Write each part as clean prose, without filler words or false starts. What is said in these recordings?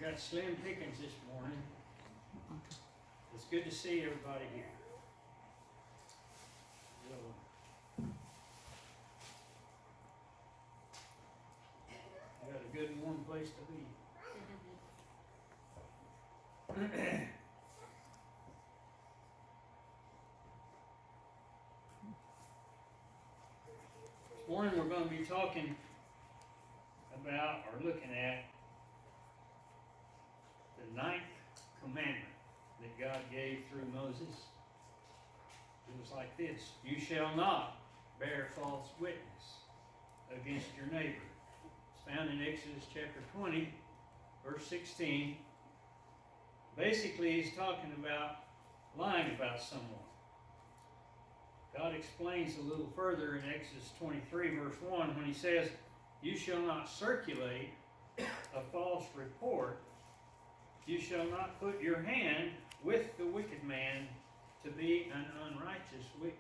got slim pickings this morning. It's good to see everybody here. You got a good warm place to be. This morning we're going to be talking about or looking at the 9th commandment that God gave through Moses. It was like this: you shall not bear false witness against your neighbor. It's found in Exodus chapter 20, verse 16. Basically, he's talking about lying about someone. God explains a little further in Exodus 23, verse 1, when he says, you shall not circulate a false report. You shall not put your hand with the wicked man to be an unrighteous witness.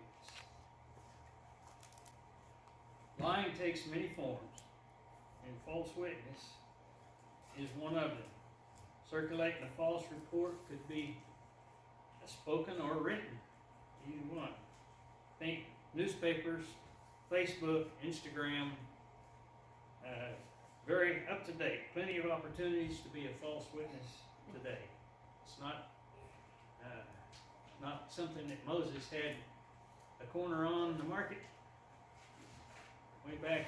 Lying takes many forms, and false witness is one of them. Circulating a false report could be spoken or written, either one. Think newspapers, Facebook, Instagram, very up to date. Plenty of opportunities to be a false witness today. It's not something that Moses had a corner on the market way back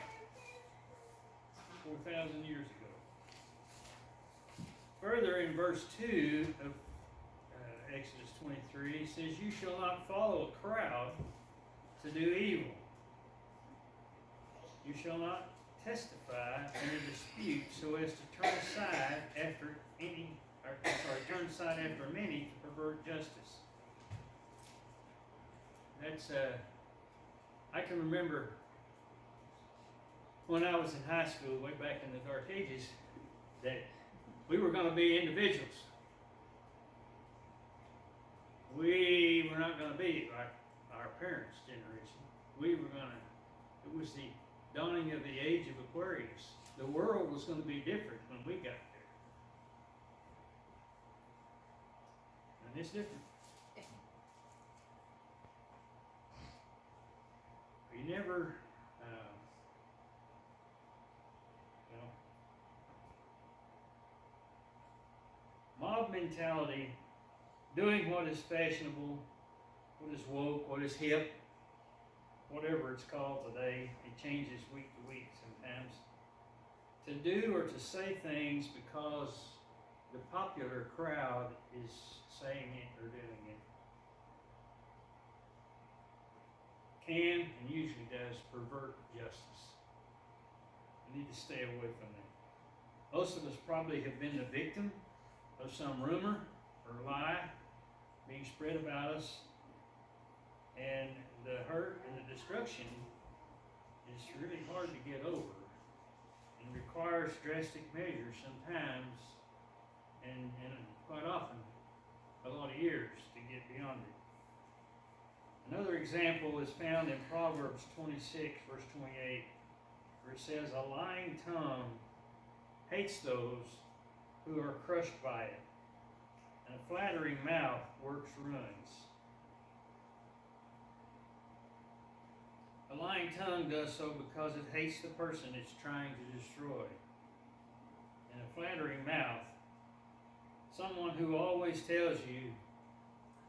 4,000 years ago. Further, in verse 2 of Exodus 23, it says, you shall not follow a crowd to do evil. You shall not testify in a dispute so as to turn aside after many to pervert justice. That's I can remember when I was in high school, way back in the dark ages, that we were going to be individuals. We were not going to be like our parents' generation. We were going to, it was the dawning of the age of Aquarius. The world was going to be different when we got there. And it's different. You never, mob mentality, doing what is fashionable, what is woke, what is hip, whatever it's called today. It changes week to week sometimes. To do or to say things because the popular crowd is saying it or doing it can and usually does pervert justice. We need to stay away from that. Most of us probably have been the victim of some rumor or lie being spread about us, and the hurt and the destruction is really hard to get over and requires drastic measures sometimes, and quite often a lot of years to get beyond it. Another example is found in Proverbs 26, verse 28, where it says, a lying tongue hates those who are crushed by it, and a flattering mouth works ruins. A lying tongue does so because it hates the person it's trying to destroy. And a flattering mouth, someone who always tells you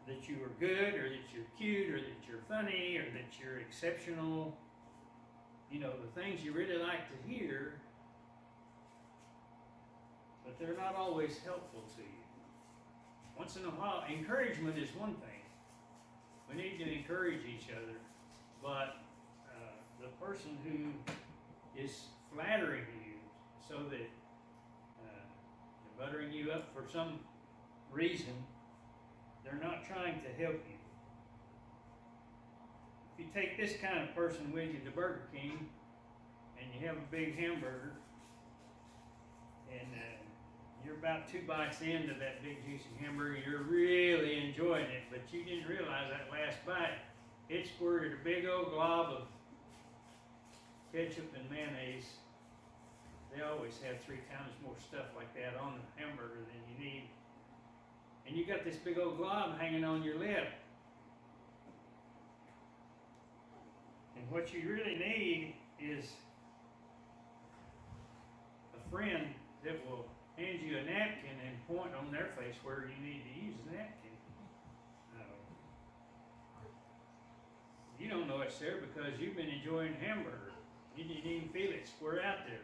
that you are good, or that you're cute, or that you're funny, or that you're exceptional. You know, the things you really like to hear, but they're not always helpful to you. Once in a while, encouragement is one thing. We need to encourage each other, but the person who is flattering you so that they're buttering you up for some reason, they're not trying to help you. If you take this kind of person with you to Burger King and you have a big hamburger and you're about 2 bites into that big juicy hamburger, you're really enjoying it, but you didn't realize that last bite, it squirted a big old glob of ketchup and mayonnaise. They always have 3 times more stuff like that on the hamburger than you need. And you got this big old glob hanging on your lip. And what you really need is a friend that will hand you a napkin and point on their face where you need to use the napkin. You don't know it's there because you've been enjoying hamburger. You didn't even feel it squirt out there.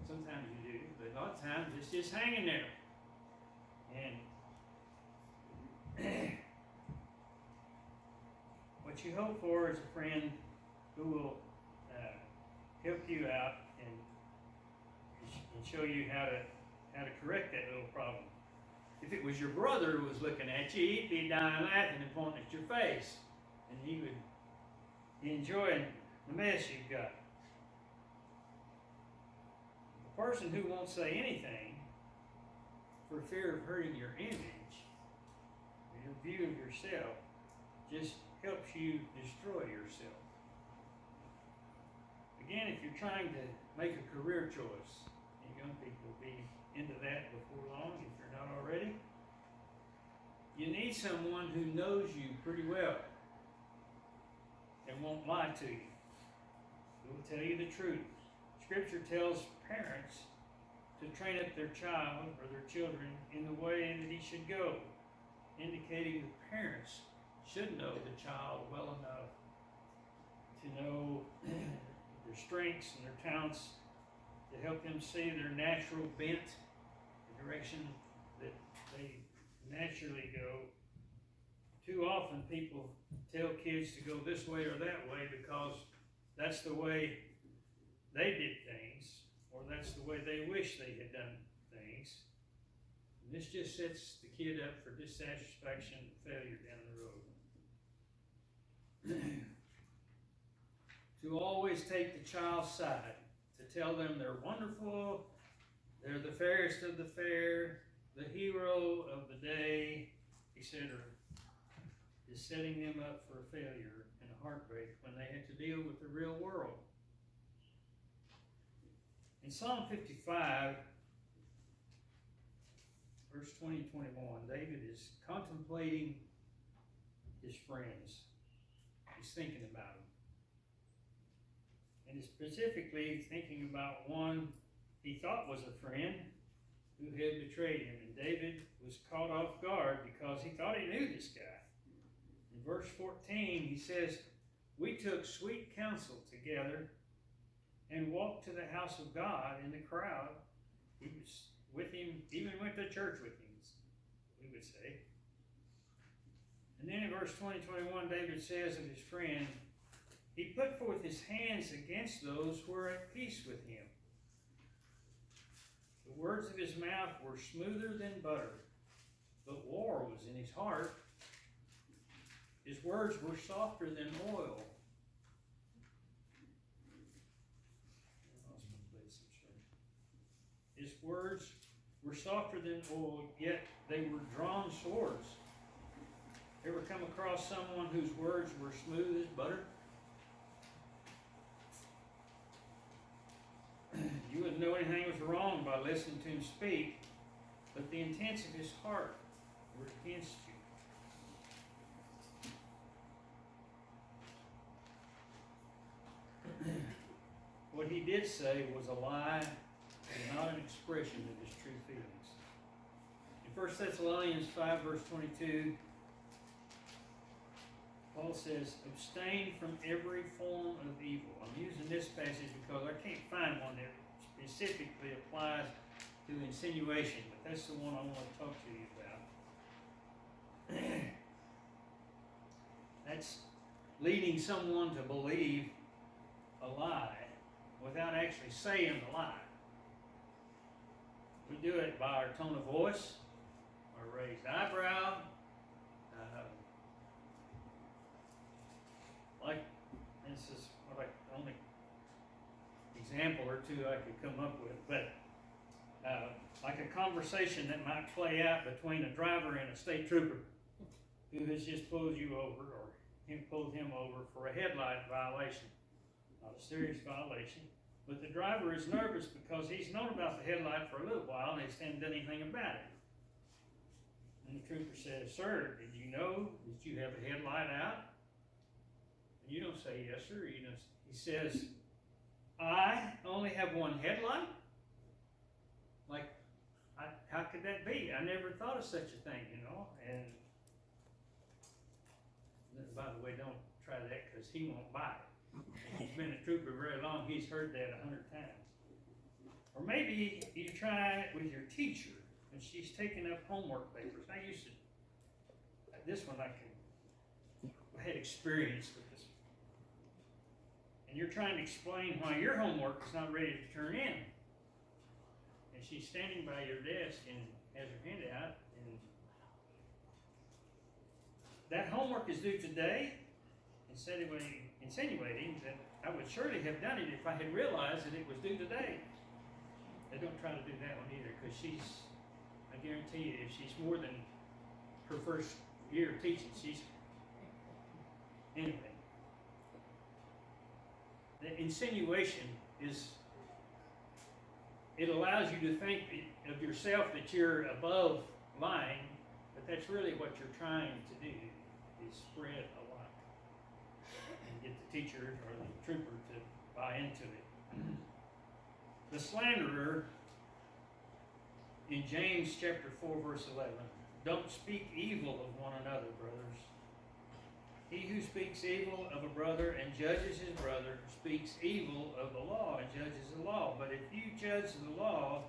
Sometimes you do, but a lot of times it's just hanging there. And what you hope for is a friend who will help you out and show you how to correct that little problem. If it was your brother who was looking at you, he'd be dying laughing and pointing at your face, and he would be enjoying the mess you've got. The person who won't say anything for fear of hurting your image, your view of yourself, just helps you destroy yourself. Again, if you're trying to make a career choice, and young people will be into that before long if you're not already, you need someone who knows you pretty well and won't lie to you. Who will tell you the truth. Scripture tells parents to train up their child or their children in the way that he should go, indicating that parents should know the child well enough to know their strengths and their talents, to help them see their natural bent, the direction that they naturally go. Too often people tell kids to go this way or that way because that's the way they did things, or that's the way they wish they had done things. And this just sets the kid up for dissatisfaction and failure down the road. To always take the child's side, to tell them they're wonderful, they're the fairest of the fair, the hero of the day, etc., is setting them up for a failure and a heartbreak when they have to deal with the real world. In Psalm 55, verse 20 and 21, David is contemplating his friends. He's thinking about them. And he's specifically thinking about one he thought was a friend who had betrayed him. And David was caught off guard because he thought he knew this guy. In verse 14, he says, "We took sweet counsel together and walked to the house of God in the crowd." He was with him, even went to church with him, we would say. And then in verse 20-21, David says of his friend, "He put forth his hands against those who were at peace with him. The words of his mouth were smoother than butter, but war was in his heart. His words were softer than oil." His words were softer than oil, yet they were drawn swords. Ever come across someone whose words were smooth as butter? You wouldn't know anything was wrong by listening to him speak, but the intents of his heart were against you. What he did say was a lie and not an expression of his true feelings. In 1 Thessalonians 5, verse 22, Paul says, "Abstain from every form of evil." I'm using this passage because I can't find one that specifically applies to insinuation, but that's the one I want to talk to you about. That's leading someone to believe a lie without actually saying the lie. We do it by our tone of voice, our raised eyebrow, like this is what the only example or two I could come up with, but like a conversation that might play out between a driver and a state trooper who has just pulled you over, or pulled him over for a headlight violation. Not a serious violation, But the driver is nervous because he's known about the headlight for a little while and he hasn't done anything about it. And the trooper says, "Sir, did you know that you have a headlight out?" And you don't say, "Yes, sir." He says, "I only have one headlight?" Like, how could that be? I never thought of such a thing, you know. And by the way, don't try that because he won't buy it. He's been a trooper very long. He's heard that 100 times. Or maybe you try it with your teacher and she's taking up homework papers. I used to, this one I had experience with this. And you're trying to explain why your homework is not ready to turn in. And she's standing by your desk and has her hand out, and that homework is due today, insinuating that I would surely have done it if I had realized that it was due today. They don't try to do that one either, because I guarantee you, if she's more than her first year of teaching, anyway. The insinuation it allows you to think of yourself that you're above lying, but that's really what you're trying to do, is spread a lie and get the teacher or the trooper to buy into it. The slanderer in James chapter 4 verse 11, "Don't speak evil of one another, brothers. He who speaks evil of a brother and judges his brother speaks evil of the law and judges the law. But if you judge the law,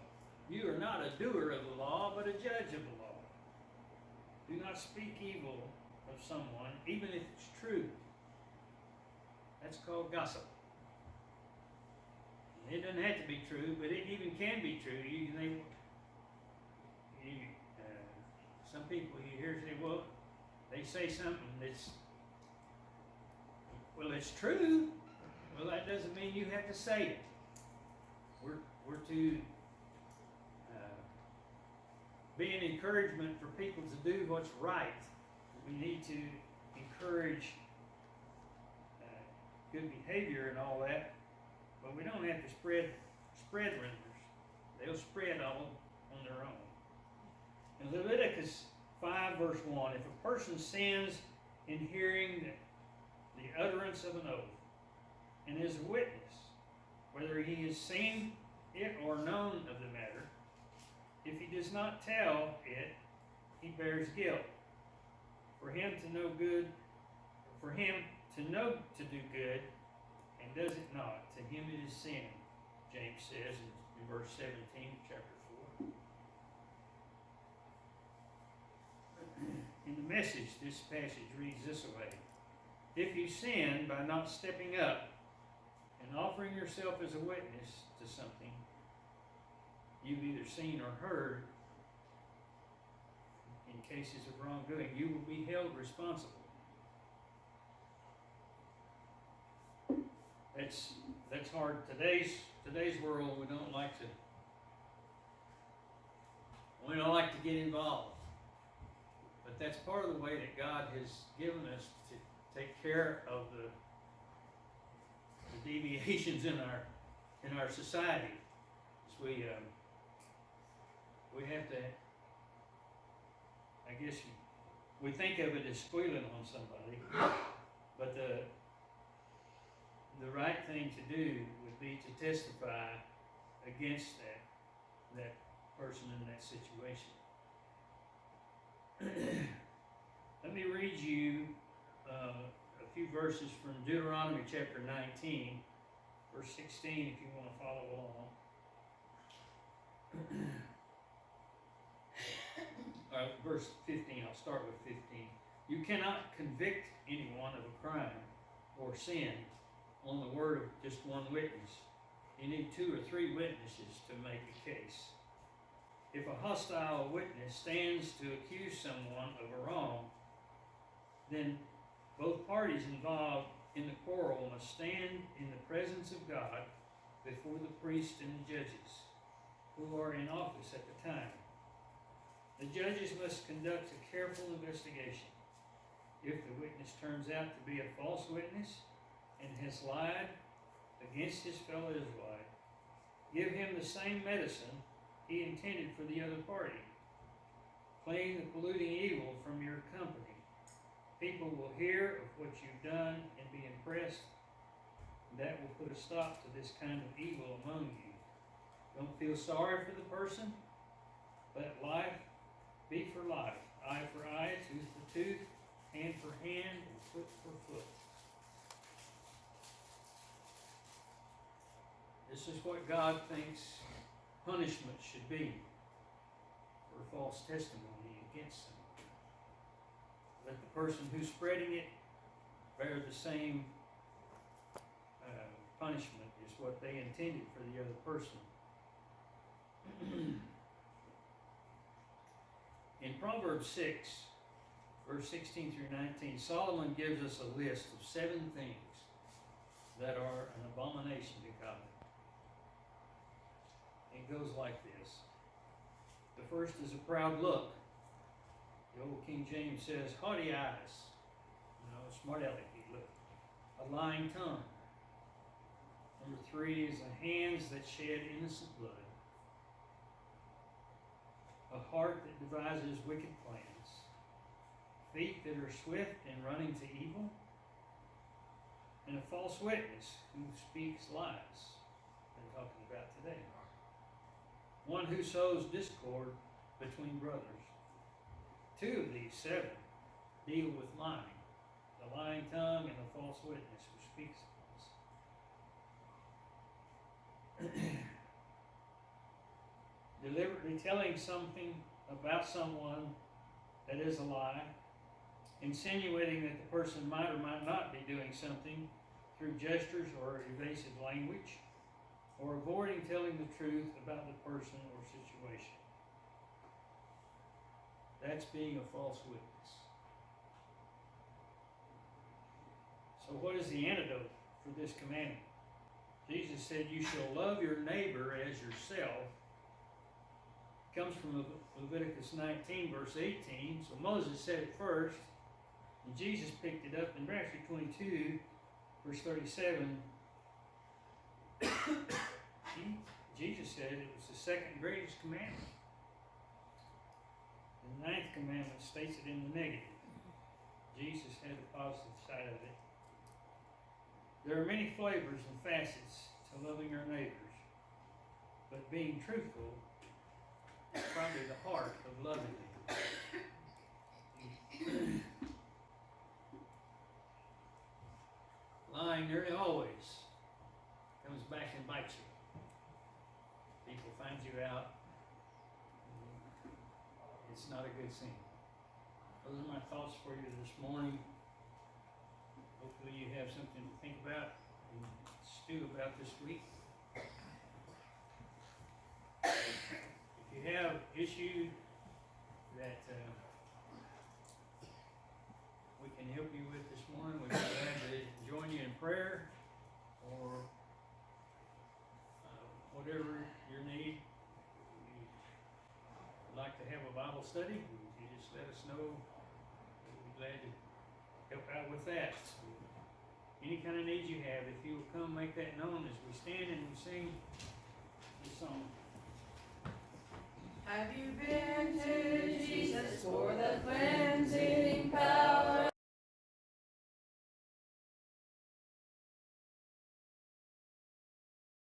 you are not a doer of the law, but a judge of the law. Do not speak evil of someone, even if it's true." That's called gossip. It doesn't have to be true, but it even can be true. Some people you hear say, well, they say something that's, well, it's true. Well, that doesn't mean you have to say it. We're to be an encouragement for people to do what's right. We need to encourage good behavior and all that, but we don't have to spread rumors. They'll spread all on their own. In Leviticus 5 verse 1, if a person sins in hearing the utterance of an oath, and is a witness, whether he has seen it or known of the matter, if he does not tell it, he bears guilt. For him to know to do good, and does it not, to him it is sin, James says in verse 17 of chapter 4. In the Message, this passage reads this way: "If you sin by not stepping up and offering yourself as a witness to something you've either seen or heard, in cases of wrongdoing, you will be held responsible." That's hard. Today's world, we don't like to get involved. But that's part of the way that God has given us to take care of the deviations in our society. So we have to, I guess we think of it as squealing on somebody, but the right thing to do would be to testify against that person in that situation. Let me read you a few verses from Deuteronomy chapter 19, verse 16, if you want to follow along. Verse 15, I'll start with 15. "You cannot convict anyone of a crime or sin on the word of just one witness. You need 2 or 3 witnesses to make a case. If a hostile witness stands to accuse someone of a wrong, then both parties involved in the quarrel must stand in the presence of God before the priests and the judges who are in office at the time. The judges must conduct a careful investigation. If the witness turns out to be a false witness and has lied, against his fellow Israelite, give him the same medicine he intended for the other party. Clean the polluting evil from your company. People will hear of what you've done and be impressed. That will put a stop to this kind of evil among you. Don't feel sorry for the person. Let life be for life, eye for eye, tooth for tooth, hand for hand, and foot for foot. This is what God thinks punishment should be for false testimony against them. Let the person who's spreading it bear the same punishment as what they intended for the other person. In Proverbs 6, verse 16 through 19, Solomon gives us a list of 7 things that are an abomination to God. It goes like this. The first is a proud look. The old King James says, haughty eyes. Smart alecky look. A lying tongue. Number 3 is the hands that shed innocent blood. A heart that devises wicked plans. Feet that are swift in running to evil. And a false witness who speaks lies. We're talking about today. One who sows discord between brothers. 2 of these 7 deal with lying. The lying tongue and the false witness who speaks lies. Deliberately telling something about someone that is a lie, insinuating that the person might or might not be doing something through gestures or evasive language, or avoiding telling the truth about the person or situation. That's being a false witness. So what is the antidote for this commandment? Jesus said, you shall love your neighbor as yourself. It comes from Leviticus 19, verse 18. So Moses said it first, and Jesus picked it up in Matthew 22, verse 37. Jesus said it was the second greatest commandment. The 9th commandment states it in the negative. Jesus had the positive side of it. There are many flavors and facets to loving our neighbors, but being truthful is probably the heart of loving them. Lying nearly always comes back and bites you. People find you out. It's not a good scene. Those are my thoughts for you this morning. Hopefully you have something to think about and stew about this week. If you have issue that we can help you with this morning, we'd be glad to join you in prayer or whatever your need. If you'd like to have a Bible study, you just let us know. We'd be glad to help out with that. Any kind of need you have, if you will come make that known as we stand and we sing this song. Have you been